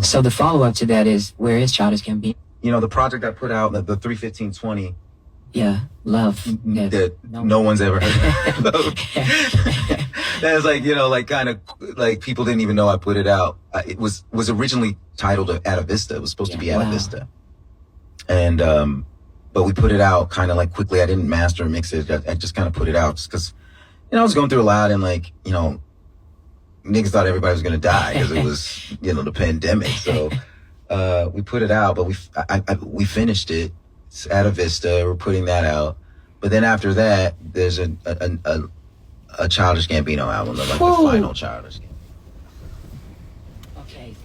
So the follow-up to that is, where is Childish Gambino? You know, the project I put out, the 31520. Yeah, love. That no one's ever heard of. That's like, you know, like kind of like people didn't even know I put it out. It was originally titled At Vista. It was supposed to be At Vista. And, but we put it out kind of like quickly. I didn't master or mix it. I just kind of put it out just because, you know, I was going through a lot and like, you know, niggas thought everybody was going to die because it was, you know, the pandemic. So, we put it out, but we finished it. It's At Vista. We're putting that out. But then after that, there's a Childish Gambino album, like the final Childish Gambino. Okay,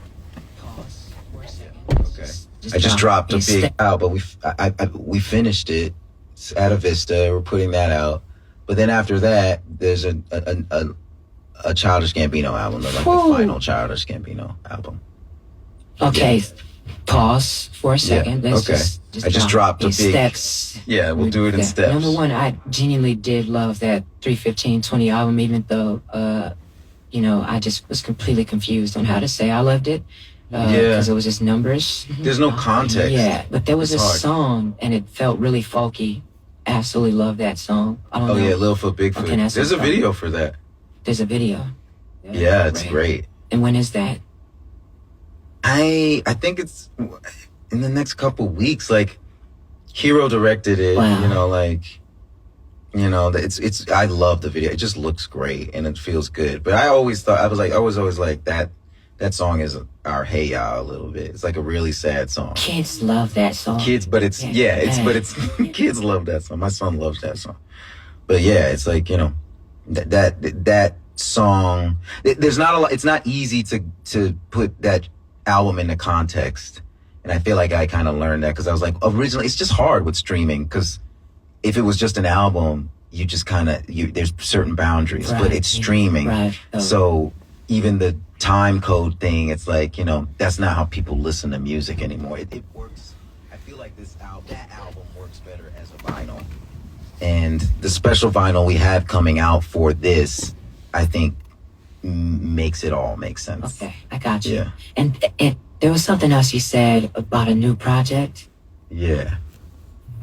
pause for a second. Okay. I just dropped a big out, but we finished it. It's At Vista. We're putting that out. But then after that, there's a Childish Gambino album, like the final Childish Gambino album. Okay, pause for a second. Yeah. Okay. I just dropped a big steps. Yeah, we'll do it in steps. Number one, I genuinely did love that 31520 album, even though you know, I just was completely confused on how to say I loved it. Because it was just numbers. There's no context. Yeah, but there was a song and it felt really folky. Absolutely love that song. I don't know. Yeah, Lil Foot, Bigfoot. There's a video for that. There's a video. Yeah, it's great. And when is that? I think it's in the next couple weeks. Like, Hero directed it. Wow. You know, like, you know, it's. I love the video. It just looks great and it feels good. But I always always like that song is our Hey Ya a little bit. It's like a really sad song. Kids love that song. Kids, but it's kids love that song. My son loves that song. But yeah, it's like, you know, that song. There's not a lot. It's not easy to put that album into context, and I feel like I kind of learned that because I was like, originally it's just hard with streaming because if it was just an album, you just kind of there's certain boundaries, but it's streaming, right. So even the time code thing, it's like, you know, that's not how people listen to music anymore. It works. I feel like that album works better as a vinyl, and the special vinyl we have coming out for this, I think, makes it all make sense. Okay, I got you. Yeah. And there was something else you said about a new project. Yeah.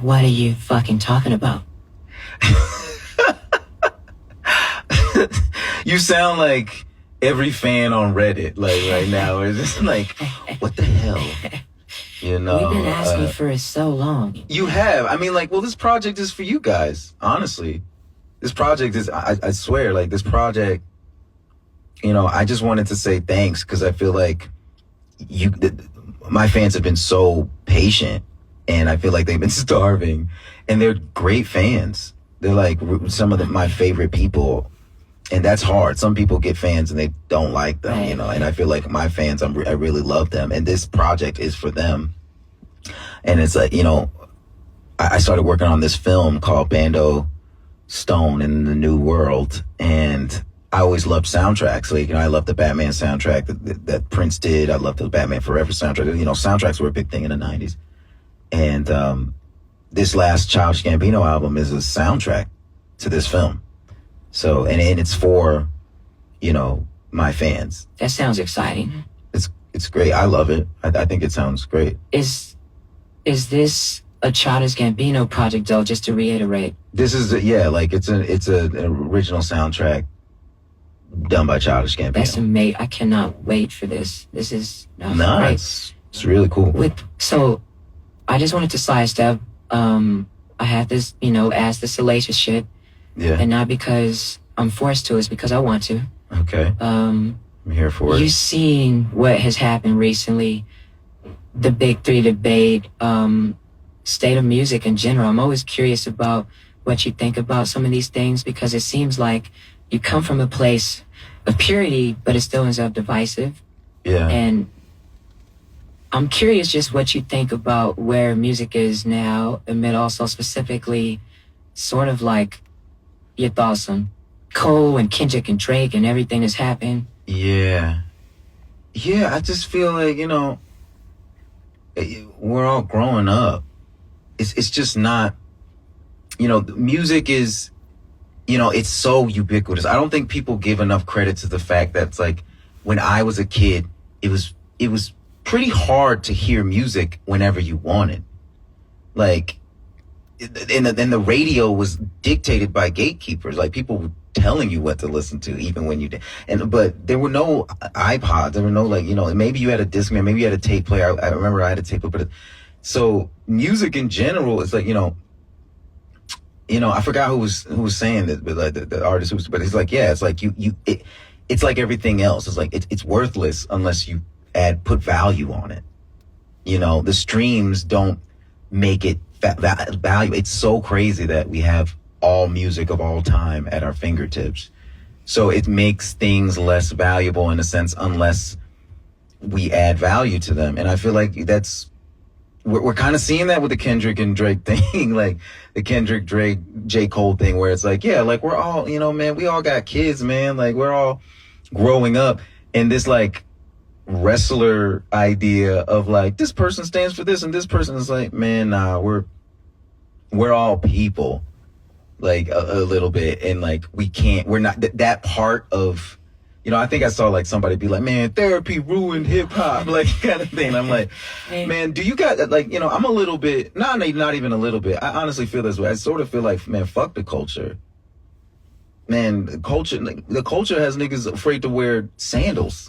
What are you fucking talking about? You sound like every fan on Reddit, like right now. It's just like, what the hell? You know, we've been asking for it so long. You have. I mean, like, well, this project is for you guys. Honestly, this project is. I swear, like, this project. You know, I just wanted to say thanks because I feel like my fans have been so patient, and I feel like they've been starving, and they're great fans. They're like some of my favorite people, and that's hard. Some people get fans and they don't like them, you know. And I feel like my fans, I really love them, and this project is for them. And it's like, you know, I started working on this film called Bando Stone in the New World, and I always loved soundtracks. Like, you know, I loved the Batman soundtrack that Prince did. I loved the Batman Forever soundtrack. You know, soundtracks were a big thing in the 90s. And this last Childish Gambino album is a soundtrack to this film. So, and it's for, you know, my fans. That sounds exciting. It's great. I love it. I think it sounds great. Is this a Childish Gambino project, though, just to reiterate? This is, like it's an original soundtrack done by Childish Gambino. That's amazing. I cannot wait for this. This is nice. It's really cool. So I just wanted to sidestep. I have this, you know, as the salacious shit. Yeah. And not because I'm forced to, it's because I want to. Okay. I'm here for it. You've seen what has happened recently, the Big Three debate, state of music in general. I'm always curious about what you think about some of these things because it seems like you come from a place of purity, but it still ends up divisive. Yeah. And I'm curious just what you think about where music is now, amid also specifically sort of like your thoughts on Cole and Kendrick and Drake and everything that's happened. Yeah. Yeah, I just feel like, you know, we're all growing up. It's just not, you know, music is, you know, it's so ubiquitous. I don't think people give enough credit to the fact that it's like when I was a kid, it was pretty hard to hear music whenever you want it. Like, and the radio was dictated by gatekeepers. Like, people were telling you what to listen to, even when you did. But there were no iPods. There were no, like, maybe you had a Discman, maybe you had a tape player. I remember I had a tape player. But so music in general is like, I forgot who was saying this, but like the artist but it's like, yeah, it's like it's like everything else. It's like it's worthless unless you put value on it. The streams don't make it value. It's so crazy that we have all music of all time at our fingertips. So it makes things less valuable in a sense unless we add value to them. And I feel like we're kind of seeing that with the Kendrick and Drake thing, like the Kendrick, Drake, J. Cole thing, where it's like, yeah, like we're all, man, we all got kids, man. Like we're all growing up, and this like wrestler idea of like this person stands for this and this person is like, man, nah, we're all people, like a little bit, and like we're not that part of. I think I saw like somebody be like, man, therapy ruined hip hop, like kind of thing. I'm like, man, do you got like, I'm a little bit, not even a little bit. I honestly feel this way. I sort of feel like, man, fuck the culture. Man, the culture has niggas afraid to wear sandals.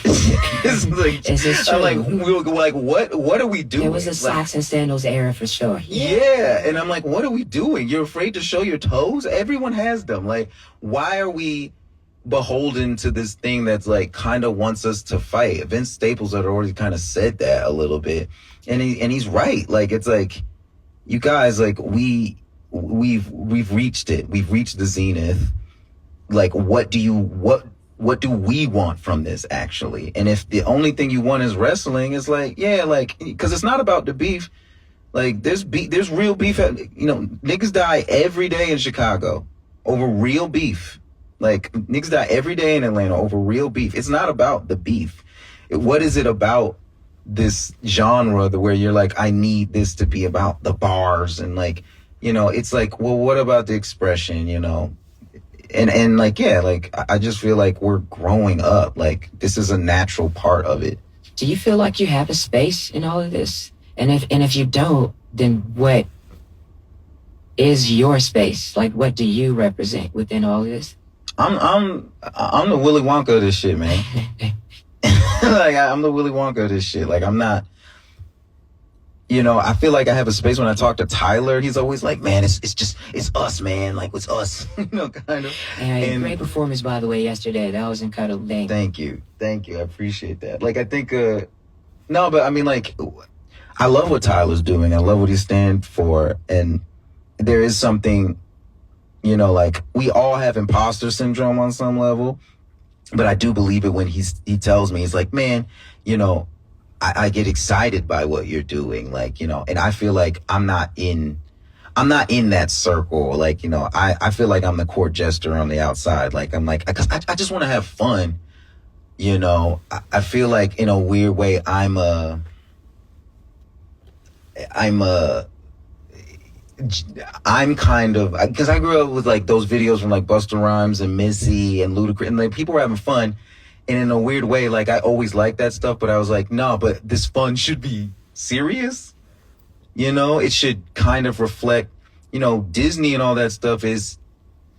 It's like, Is this true? I'm like, what are we doing? It was a socks and sandals era for sure. Yeah, and I'm like, what are we doing? You're afraid to show your toes? Everyone has them. Like, why are we beholden to this thing that's like kind of wants us to fight? Vince Staples had already kind of said that a little bit, and he's right. Like, it's like, you guys, like we've reached it. We've reached the zenith. Like, what do we want from this actually? And if the only thing you want is wrestling, it's like, yeah, like, because it's not about the beef. Like, there's real beef. Niggas die every day in Chicago over real beef. Like, niggas die every day in Atlanta over real beef. It's not about the beef. What is it about this genre where you're like, I need this to be about the bars and like, it's like, well, what about the expression, And like, yeah, like, I just feel like we're growing up. Like, this is a natural part of it. Do you feel like you have a space in all of this? And if you don't, then what is your space? Like, what do you represent within all of this? I'm the Willy Wonka of this shit, man. Like, I'm the Willy Wonka of this shit. Like, I'm not, I feel like I have a space when I talk to Tyler. He's always like, man, it's us, man. Like, it's us, kind of. And great performance, by the way, yesterday. That was incredible. Thank you. I appreciate that. Like, I think, no, but I mean, like, I love what Tyler's doing. I love what he stands for. And there is something, like, we all have imposter syndrome on some level, but I do believe it when he tells me, he's like, man, I get excited by what you're doing. Like, and I feel like I'm not in that circle. Like, I feel like I'm the court jester on the outside. Like, I'm like, cause I just want to have fun. I feel like in a weird way, I'm kind of, because I grew up with like those videos from like Busta Rhymes and Missy and Ludacris, and like people were having fun, and in a weird way, like I always liked that stuff, but I was like, no, but this fun should be serious. It should kind of reflect, Disney and all that stuff it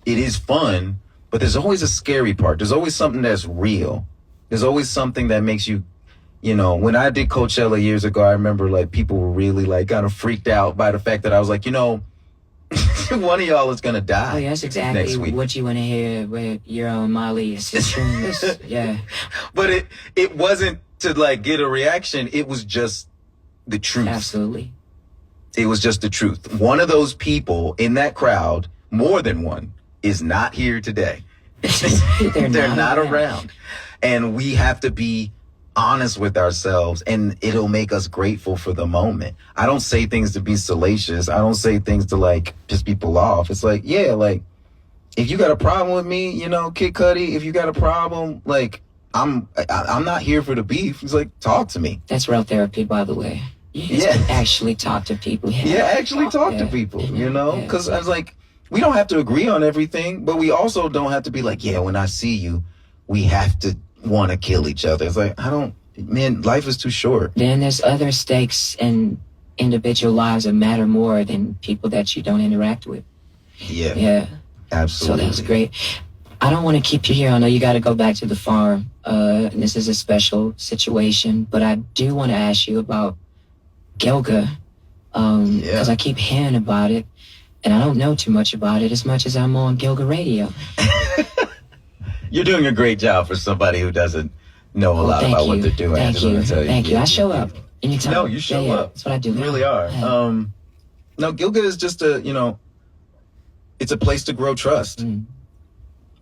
is fun, but there's always a scary part. There's always something that's real. There's always something that makes you, when I did Coachella years ago, I remember like people were really like kind of freaked out by the fact that I was like, one of y'all is gonna die. Oh, yeah, that's exactly what you want to hear with your own Molly. Yeah. But it wasn't to like get a reaction. It was just the truth. Absolutely. It was just the truth. One of those people in that crowd, more than one, is not here today. They're not around. And we have to be honest with ourselves, and it'll make us grateful for the moment. I don't say things to be salacious. I don't say things to like piss people off. It's like, yeah, like if you got a problem with me, Kid Cudi, if you got a problem, like I'm not here for the beef. It's like, talk to me. That's real therapy, by the way. Actually talk to people. Actually talk to people, because I was like, we don't have to agree on everything, but we also don't have to be like, yeah, when I see you, we have to want to kill each other. It's like, I don't, man, life is too short. Then there's other stakes in individual lives that matter more than people that you don't interact with. Yeah, Yeah. absolutely. So that's great. I don't want to keep you here. I know you got to go back to the farm. And this is a special situation, but I do want to ask you about Gilga. Because I keep hearing about it, and I don't know too much about it as much as I'm on Gilga Radio. You're doing a great job for somebody who doesn't know a lot about what they're doing. Thank you. Thank you. I show up anytime. No, you show up. That's what I do. You really are. Yeah. No, Gilga is just it's a place to grow trust.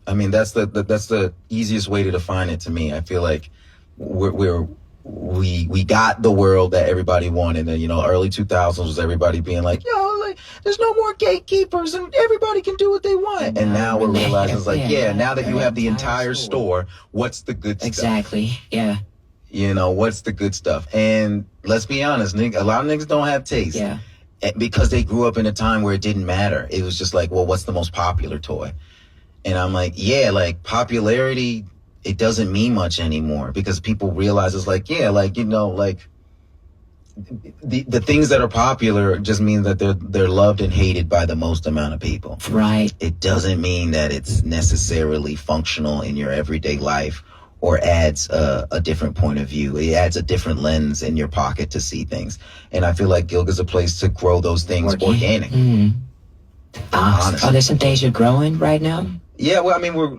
I mean, that's the easiest way to define it to me. I feel like we got the world that everybody wanted. And, early 2000s was everybody being like, there's no more gatekeepers and everybody can do what they want. And now we're realizing it's like, now that you have the entire store, what's the good stuff? Exactly. Yeah. What's the good stuff? And let's be honest, a lot of niggas don't have taste. Yeah. Because they grew up in a time where it didn't matter. It was just like, well, what's the most popular toy? And I'm like, popularity, it doesn't mean much anymore because people realize it's like, the things that are popular just mean that they're loved and hated by the most amount of people. Right. It doesn't mean that it's necessarily functional in your everyday life or adds a different point of view. It adds a different lens in your pocket to see things. And I feel like Gilga's a place to grow those things organic. Are there some things you're growing right now? Yeah, well, I mean, we're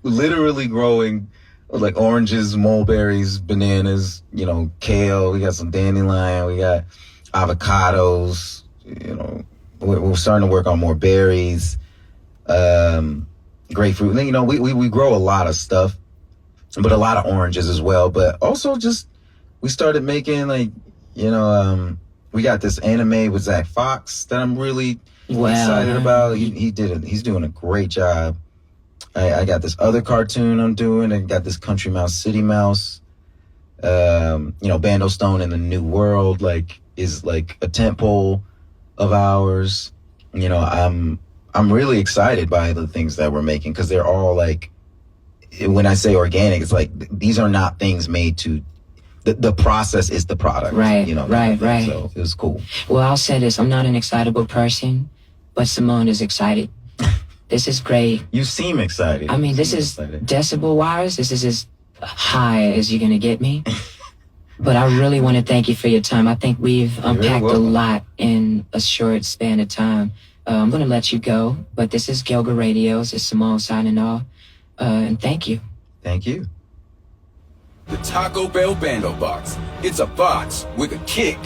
literally growing like oranges, mulberries, bananas, kale. We got some dandelion. We got avocados. We're starting to work on more berries, grapefruit. And then, we grow a lot of stuff, but a lot of oranges as well. But also we started making we got this anime with Zach Fox that I'm really excited about. He's doing a great job. I got this other cartoon I'm doing. I got this Country Mouse, City Mouse. Bando Stone in the New World is like a tentpole of ours. I'm really excited by the things that we're making because they're all like, when I say organic, it's like these are not things made to. The process is the product. Right. Right. So it was cool. Well, I'll say this: I'm not an excitable person, but Simone is excited. This is great. You seem excited. I mean, this is decibel-wise. This is as high as you're going to get me. But I really want to thank you for your time. I think we've unpacked a lot in a short span of time. I'm going to let you go, but this is Gilga Radio. This is Simone signing off. And thank you. Thank you. The Taco Bell Bando Box. It's a box with a kick.